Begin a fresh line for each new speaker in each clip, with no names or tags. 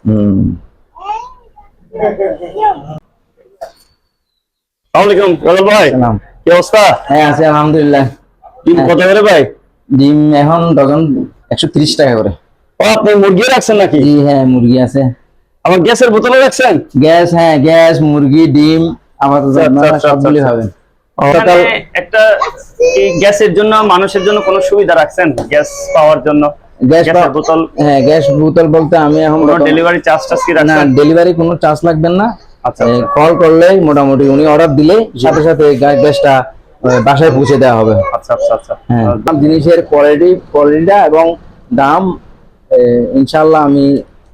হুম।
আসসালামু আলাইকুম রাজল ভাই,
সালাম।
কি অবস্থা?
হ্যাঁ আছি আলহামদুলিল্লাহ।
ডিম কত করে ভাই?
ডিম এখন ডজন 130 টাকা করে।
ও, আপনি মুরগি রাখছেন নাকি?
জি হ্যাঁ, মুরগি আছে।
আমার গ্যাসের বোতলে রাখছেন?
গ্যাস, হ্যাঁ গ্যাস, মুরগি, ডিম আপাতত
আচ্ছা,
আপনারা
আচ্ছা, আচ্ছা,
সবগুলি
আচ্ছা।
পাবেন।
ওখানে একটা এই গ্যাসের জন্য মানুষের জন্য কোনো সুবিধা রাখছেন? গ্যাস পাওয়ার জন্য গ্যাসের বোতল?
হ্যাঁ গ্যাস বোতল বলতে আমি এখন
কোনো ডেলিভারি চার্জ টার্জ কি
না,
রাখছেন?
ডেলিভারি কোনো চার্জ লাগবে না।
আচ্ছা, আচ্ছা।
কল করলেই মোটামুটি উনি অর্ডার দিলে সাথে সাথে গ্যাসটা বাসায় পৌঁছে দেওয়া হবে।
আচ্ছা, আচ্ছা, আচ্ছা।
হ্যাঁ, জিনিসের কোয়ালিটিটা এবং দাম ইনশাআল্লাহ আমি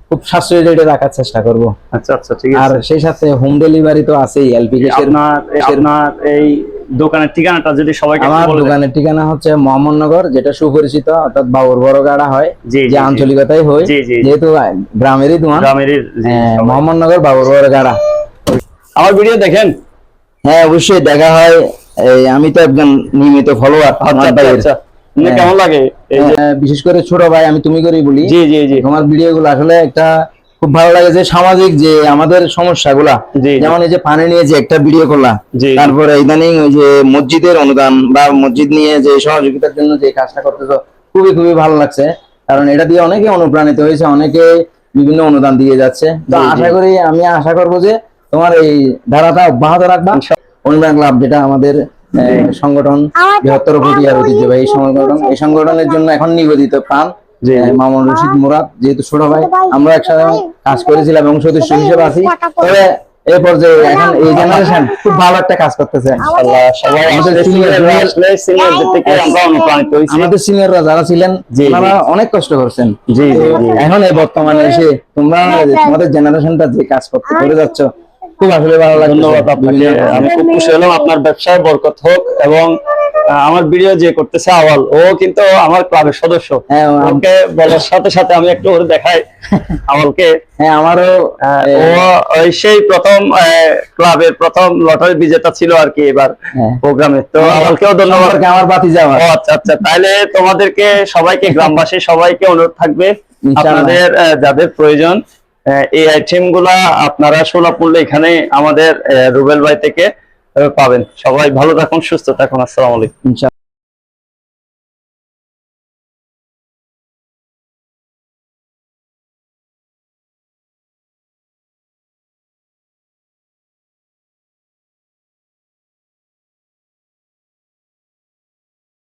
খুব সাশ্রয়ী রেটে রাখার চেষ্টা করব।
আচ্ছা, আচ্ছা, ঠিক
আর
আছে।
সেই সাথে হোম ডেলিভারি তো আছেই। এলপি গ্যাসের
আপনার এই দোকানের ঠিকানাটা যদি সবাইকে একটু
আমার
বলে দেন।
দোকানের ঠিকানা হচ্ছে মোহাম্মদনগর, যেটা সুপরিচিত, অর্থাৎ বাবুর বড় গাড়া হয়,
জি, জি,
যে
জি।
আঞ্চলিকতায় হয়,
জি, জি, জি।
যেহেতু গ্রামেরই দোকান।
গ্রামেরই, জি, সবাই।
মোহাম্মদনগর বাবুর বড় গাড়া।
আমার ভিডিও দেখেন?
হ্যাঁ অবশ্যই দেখা হয়। আমি তো একজন নিয়মিত ফলোয়ার
আচ্ছা,
আমার
আচ্ছা,
ভাইয়ের।
আচ্ছা। আপনার কেমন লাগে এই যে?
বিশেষ করে ছোট ভাই, আমি তুমি করেই বলি।
জি, জি, জি।
তোমার ভিডিও গুলো আসলে একটা খুব ভালো লাগে, যে সামাজিক যে আমাদের সমস্যাগুলা,
জি, জি।
যেমন এই যে পানি নিয়ে যে একটা ভিডিও করলা,
জি, জি।
তারপরে ইদানিং ওই যে মসজিদের অনুদান বা মসজিদ নিয়ে যে সহযোগিতার জন্য যে কাজটা করতেছো, খুবই খুবই ভালো লাগছে। কারণ এটা দিয়ে অনেকে অনুপ্রাণিত হয়েছে, অনেকে বিভিন্ন অনুদান দিয়ে যাচ্ছে। তো
জি, জি।
আশা করি, আমি আশা করবো যে তোমার এই ধারাটা অব্যাহত রাখবা। অনুদান ক্লাব, যেটা আমাদের সংগঠন, বৃহত্তর প্রক্রিয়ার ঐতিহ্যবাহী এই সংগঠনের জন্য এখন নিবেদিত প্রাণ
জি, জি।
মামুন রশিদ মুরাদ, যেহেতু ছোট ভাই, আমরা একসাথে কাজ করেছিলাম এবং সদস্য হিসেবে আছি। তবে এই পর্যায়ে এখন এই জেনারেশন খুব ভালো একটা কাজ করতেছে।
ইনশাআল্লাহ সবাই আমাদের সিনিয়রদের থেকে আমরা অনুপ্রাণিত হইছি।
আমাদের সিনিয়ররা যারা ছিলেন,
জি, জি।
ওনারা অনেক কষ্ট করছেন।
জি, জি, জি।
এখন এই বর্তমানে এসে তোমরা তোমাদের জেনারেশনটা যে কাজ করে যাচ্ছ, খুব আসলে ভালো লাগে।
ধন্যবাদ আপনাকে, আমি খুব খুশি হলাম। আপনার ব্যবসায় বরকত হোক। এবং আমার ভিডিও যে করতেছে আওয়াল, ও কিন্তু আমার ক্লাবের সদস্য।
হ্যাঁ,
ওকে বলার সাথে সাথে আমি একটু ওরে দেখাই আওয়ালকে।
হ্যাঁ আমারও
ও ওই সেই প্রথম ক্লাবের প্রথম লটারি বিজেতা ছিল আর কি এবার প্রোগ্রামে। তো আওয়ালকেও ধন্যবাদ।
আমার বাতি যাওয়া।
ও আচ্ছা, আচ্ছা। তাহলে তোমাদেরকে সবাইকে, গ্রামবাসী সবাইকে অনুরোধ থাকবে, আপনাদের যাদের প্রয়োজন এই আইটেম গুলা আপনারা সুলভ মূল্যে এখানে আমাদের রুবেল ভাই থেকে পাবেন। সবাই ভালো থাকুন, সুস্থ থাকুন। আসসালামু আলাইকুম।